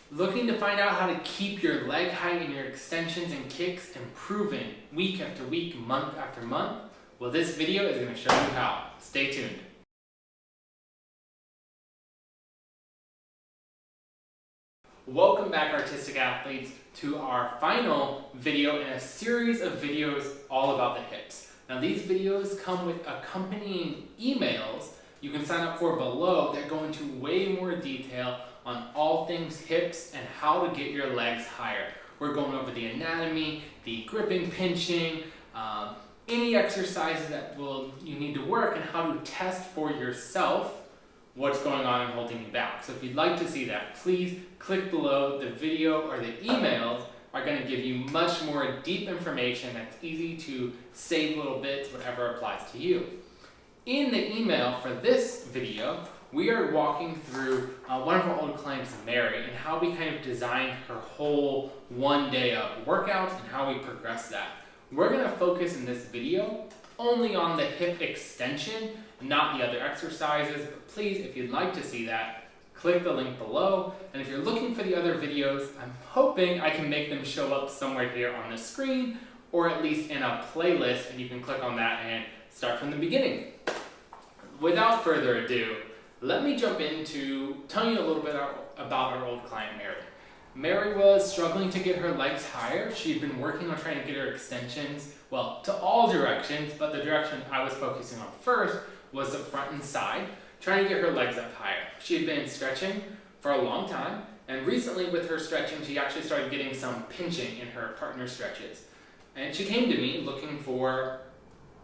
Looking to find out how to keep your leg height and your extensions and kicks improving week after week, month after month? Well, this video is going to show you how. Stay tuned. Welcome back, artistic athletes, to our final video in a series of videos all about the hips. Now, these videos come with accompanying emails you can sign up for below that go into way more detail on all things hips and how to get your legs higher. We're going over the anatomy, the gripping, pinching, any exercises that you need to work, and how to test for yourself what's going on and holding you back. So if you'd like to see that, please click below. The video or the emails are going to give you much more deep information that's easy to save little bits, whatever applies to you. In the email for this video, we are walking through one of our old clients, Mary, and how we kind of designed her whole one day of workouts and how we progress that. We're going to focus in this video only on the hip extension, not the other exercises. But please, if you'd like to see that, click the link below. And if you're looking for the other videos, I'm hoping I can make them show up somewhere here on the screen, or at least in a playlist, and you can click on that and start from the beginning. Without further ado, let me jump into telling you a little bit about our old client, Mary. Mary was struggling to get her legs higher. She'd been working on trying to get her extensions, well, to all directions, but the direction I was focusing on first was the front and side, trying to get her legs up higher. She had been stretching for a long time, and recently with her stretching, she actually started getting some pinching in her partner stretches. And she came to me looking for,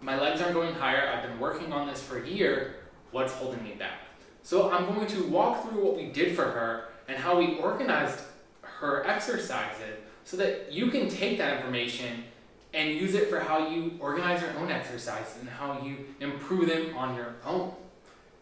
my legs aren't going higher, I've been working on this for a year, what's holding me back? So I'm going to walk through what we did for her and how we organized her exercises so that you can take that information and use it for how you organize your own exercises and how you improve them on your own.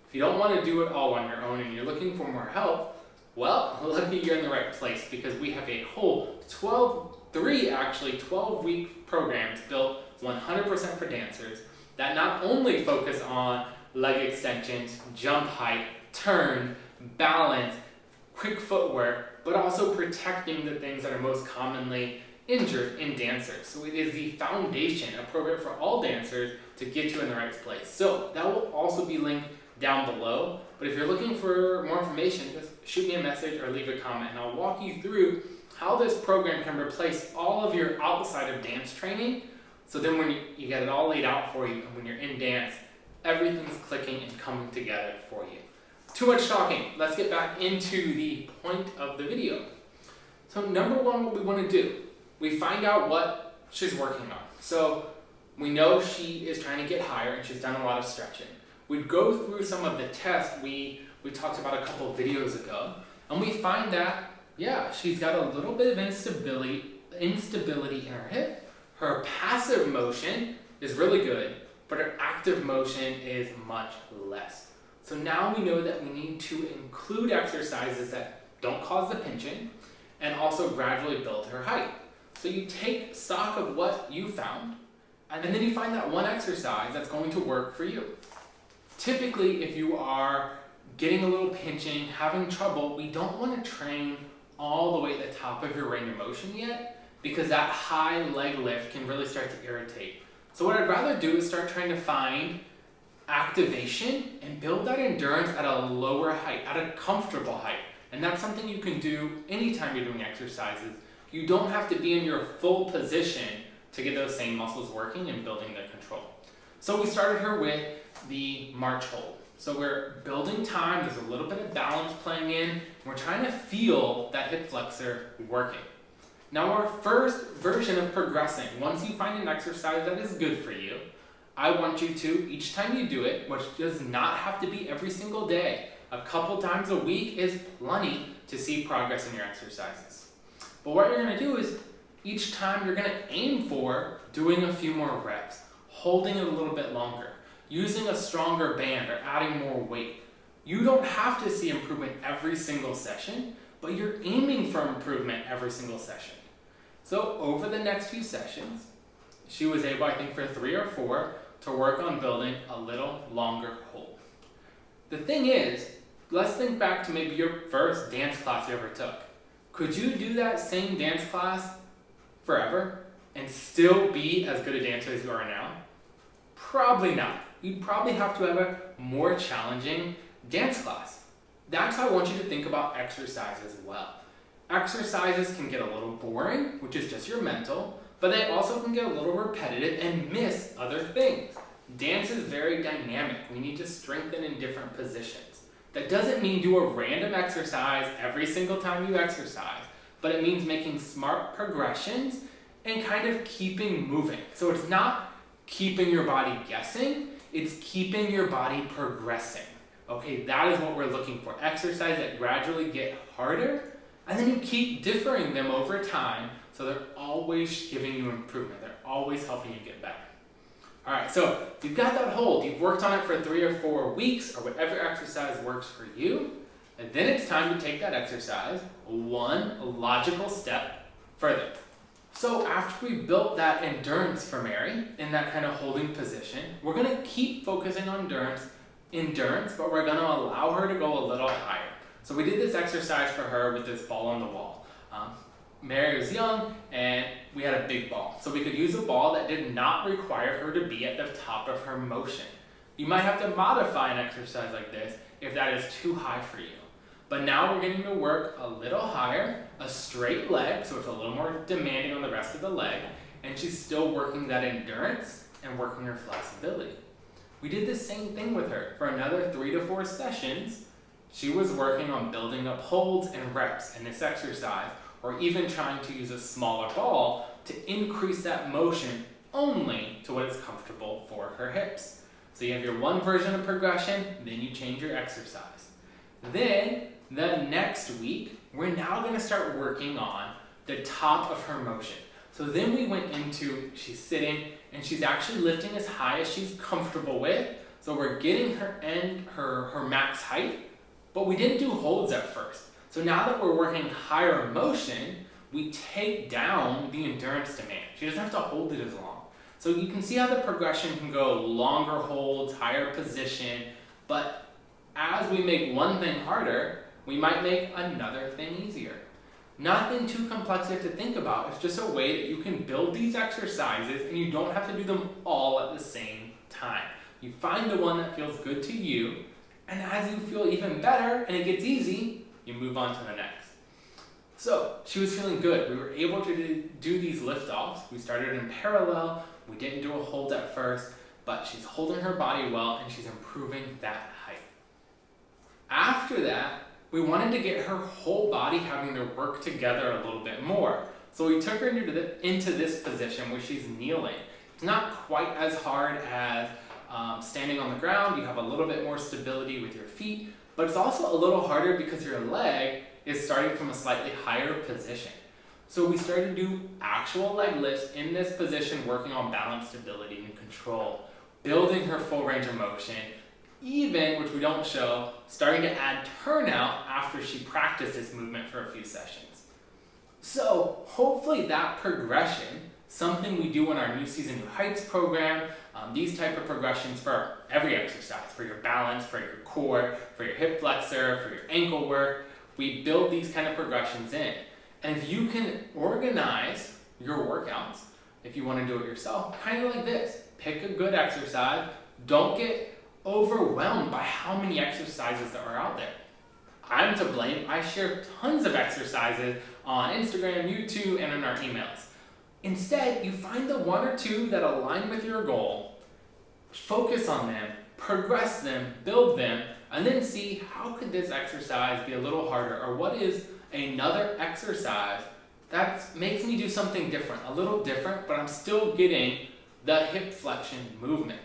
If you don't want to do it all on your own and you're looking for more help, well, lucky you're in the right place, because we have a whole 12-week programs built 100% for dancers that not only focus on leg extensions, jump height, turn, balance, quick footwork, but also protecting the things that are most commonly injured in dancers. So it is the foundation, a program for all dancers to get you in the right place. So that will also be linked down below. But if you're looking for more information, just shoot me a message or leave a comment, and I'll walk you through how this program can replace all of your outside of dance training. So then when you get it all laid out for you, and when you're in dance, everything's clicking and coming together for you. Too much talking. Let's get back into the point of the video. So number one, what we want to do, we find out what she's working on. So we know she is trying to get higher and she's done a lot of stretching. We go through some of the tests we talked about a couple of videos ago, and we find that, yeah, she's got a little bit of instability in her hip. Her passive motion is really good, but her active motion is much less. So now we know that we need to include exercises that don't cause the pinching and also gradually build her height. So you take stock of what you found, and then you find that one exercise that's going to work for you. Typically, if you are getting a little pinching, having trouble, we don't want to train all the way at the top of your range of motion yet, because that high leg lift can really start to irritate. So what I'd rather do is start trying to find activation and build that endurance at a lower height, at a comfortable height. And that's something you can do anytime you're doing exercises. You don't have to be in your full position to get those same muscles working and building their control. So we started her with the march hold. So we're building time, there's a little bit of balance playing in, and we're trying to feel that hip flexor working. Now our first version of progressing, once you find an exercise that is good for you, I want you to, each time you do it, which does not have to be every single day, a couple times a week is plenty to see progress in your exercises. But what you're going to do is, each time you're going to aim for doing a few more reps, holding it a little bit longer, using a stronger band or adding more weight. You don't have to see improvement every single session, but you're aiming for improvement every single session. So over the next few sessions, she was able, I think for 3 or 4, to work on building a little longer hold. The thing is, let's think back to maybe your first dance class you ever took. Could you do that same dance class forever and still be as good a dancer as you are now? Probably not. You'd probably have to have a more challenging dance class. That's how I want you to think about exercise as well. Exercises can get a little boring, which is just your mental, but they also can get a little repetitive and miss other things. Dance is very dynamic. We need to strengthen in different positions. That doesn't mean do a random exercise every single time you exercise, but it means making smart progressions and kind of keeping moving. So it's not keeping your body guessing, it's keeping your body progressing. Okay, that is what we're looking for. Exercise that gradually get harder, and then you keep differing them over time, so they're always giving you improvement. They're always helping you get better. All right, so you've got that hold. You've worked on it for 3 or 4 weeks, or whatever exercise works for you, and then it's time to take that exercise one logical step further. So after we built that endurance for Mary in that kind of holding position, we're going to keep focusing on endurance, but we're going to allow her to go a little higher. So we did this exercise for her with this ball on the wall. Mary was young and we had a big ball. So we could use a ball that did not require her to be at the top of her motion. You might have to modify an exercise like this if that is too high for you. But now we're getting to work a little higher, a straight leg, so it's a little more demanding on the rest of the leg, and she's still working that endurance and working her flexibility. We did the same thing with her. For another 3 to 4 sessions, she was working on building up holds and reps in this exercise, or even trying to use a smaller ball to increase that motion only to what is comfortable for her hips. So you have your one version of progression, then you change your exercise. Then, the next week, we're now going to start working on the top of her motion. So then we went into, she's sitting, and she's actually lifting as high as she's comfortable with. So we're getting her max height, but we didn't do holds at first. So now that we're working higher motion, we take down the endurance demand. She doesn't have to hold it as long. So you can see how the progression can go longer holds, higher position, but as we make one thing harder, we might make another thing easier. Nothing too complex to think about. It's just a way that you can build these exercises and you don't have to do them all at the same time. You find the one that feels good to you, and as you feel even better and it gets easy, you move on to the next. So she was feeling good. We were able to do these lift-offs. We started in parallel. We didn't do a hold at first, but she's holding her body well and she's improving that height. After that, we wanted to get her whole body having to work together a little bit more. So we took her into this position where she's kneeling. It's not quite as hard as standing on the ground. You have a little bit more stability with your feet, but it's also a little harder because your leg is starting from a slightly higher position. So we started to do actual leg lifts in this position, working on balance, stability, and control, building her full range of motion, even, which we don't show, starting to add turnout after she practiced this movement for a few sessions. So hopefully that progression, something we do in our New Season New Heights program, these type of progressions for every exercise, for your balance, for your core, for your hip flexor, for your ankle work, we build these kind of progressions in. And if you can organize your workouts, if you want to do it yourself, kind of like this, pick a good exercise, don't get overwhelmed by how many exercises there are out there. I'm to blame. I share tons of exercises on Instagram, YouTube, and in our emails. Instead, you find the 1 or 2 that align with your goal, focus on them, progress them, build them, and then see how could this exercise be a little harder, or what is another exercise that makes me do something different, a little different, but I'm still getting the hip flexion movement.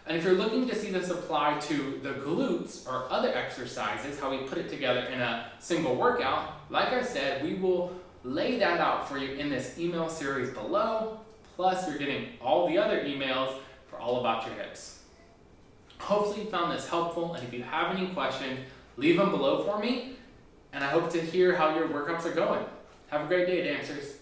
And if you're looking to see this apply to the glutes or other exercises, how we put it together in a single workout, like I said, we will lay that out for you in this email series below. Plus, you're getting all the other emails for all about your hips. Hopefully you found this helpful, and if you have any questions, leave them below for me, and I hope to hear how your workouts are going. Have a great day, dancers.